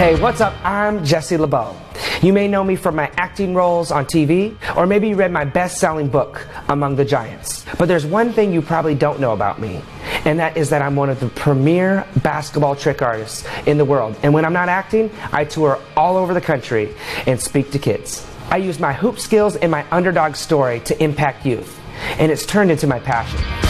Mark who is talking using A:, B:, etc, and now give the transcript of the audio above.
A: Hey, what's up? I'm Jesse LeBeau. You may know me from my acting roles on TV, or maybe you read my best-selling book, Among the Giants. But there's one thing you probably don't know about me, and that is that I'm one of the premier basketball trick artists in the world. And when I'm not acting, I tour all over the country and speak to kids. I use my hoop skills and my underdog story to impact youth, and it's turned into my passion.